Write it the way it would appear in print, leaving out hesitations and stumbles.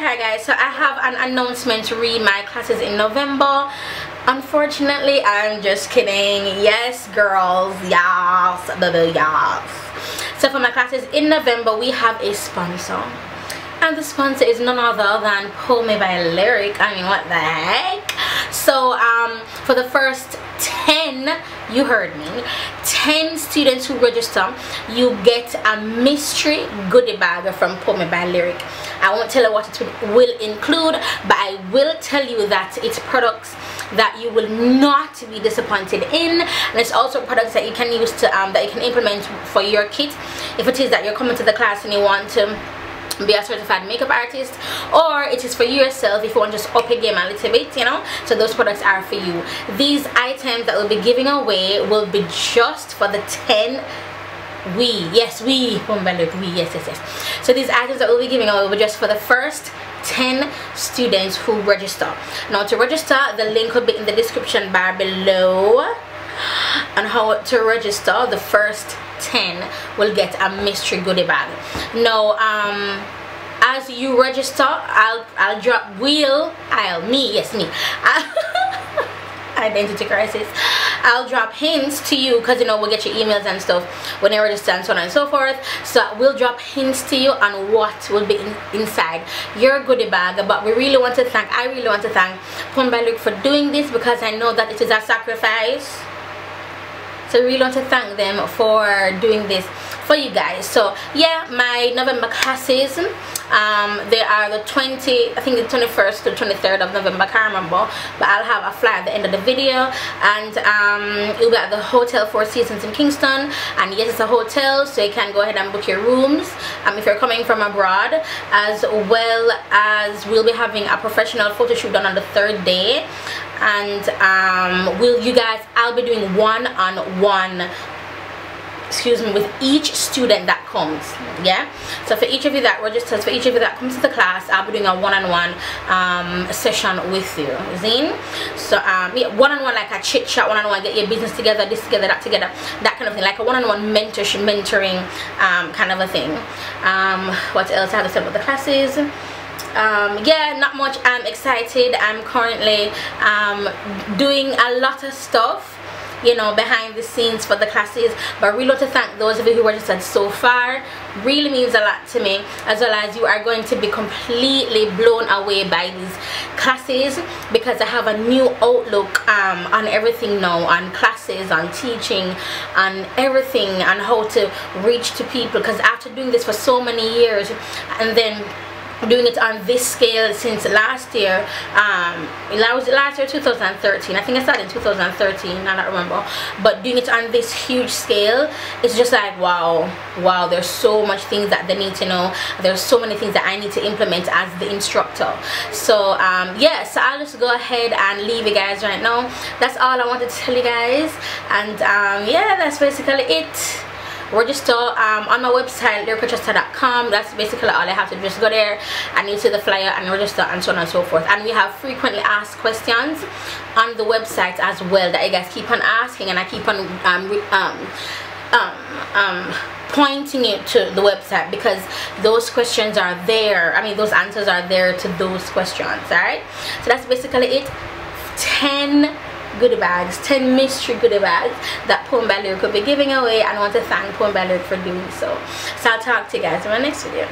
Alright guys, so I have an announcement to read my classes in November. Unfortunately, I'm just kidding. Yes girls, yes, baby, yes. So for my classes in November, we have a sponsor, and the sponsor is none other than POMI by Lyric. I mean, what the heck? So for the first 10, you heard me, 10 students who register, you get a mystery goodie bag from POMI by Lyric. I won't tell you what it will include, but I will tell you that it's products that you will not be disappointed in, and it's also products that you can use to that you can implement for your kit if it is that you're coming to the class and you want to be a certified makeup artist, or it is for yourself if you want to just up your game a little bit, you know. So those products are for you. These items that we'll be giving away will be just for the 10 yes, so these items that we'll be giving away will be just for the first 10 students who register. Now to register, the link will be in the description bar below on how to register. The first 10 will get a mystery goodie bag. Now as you register, I'll drop identity crisis. I'll drop hints to you, because you know we'll get your emails and stuff when you register and so on and so forth. So we'll drop hints to you on what will be inside your goodie bag. But I really want to thank POMI by Lyric for doing this, because I know that it is a sacrifice. So I really want to thank them for doing this for you guys. So yeah, my November classes, they are the 21st to 23rd of November, I can't remember, but I'll have a flyer at the end of the video. And it'll be at the Hotel Four Seasons in Kingston, and yes, it's a hotel, so you can go ahead and book your rooms if you're coming from abroad, as well as we'll be having a professional photo shoot done on the 3rd day. And I'll be doing one-on-one, with each student that comes. Yeah, so for each of you that registers, for each of you that comes to the class, I'll be doing a one-on-one session with you, zine. So yeah, one-on-one, like a chit chat, one-on-one, get your business together, this together, that together, that kind of thing, like a one-on-one mentoring kind of a thing. What else I have to say about the classes? Yeah, not much. I'm excited. I'm currently doing a lot of stuff, you know, behind the scenes for the classes, but I really want to thank those of you who registered so far. Really means a lot to me, as well as you are going to be completely blown away by these classes, because I have a new outlook on everything now, on classes, on teaching, on everything, on how to reach to people. Because after doing this for so many years, and then doing it on this scale since last year, last year 2013, I think I started in 2013, I don't remember, but doing it on this huge scale, it's just like wow, there's so much things that they need to know, there's so many things that I need to implement as the instructor. So yeah, so I'll just go ahead and leave you guys right now. That's all I wanted to tell you guys, and yeah, that's basically it. Register on my website, Rochester.com. That's basically all I have to do. Just go there and you see the flyer and register and so on and so forth. And we have frequently asked questions on the website as well that you guys keep on asking, and I keep on pointing you to the website, because those questions are there. I mean, those answers are there to those questions. Alright, so that's basically it. 10 goodie bags, 10 mystery goodie bags that POMI by Lyric will be giving away, and I want to thank POMI by Lyric for doing so. So I'll talk to you guys in my next video.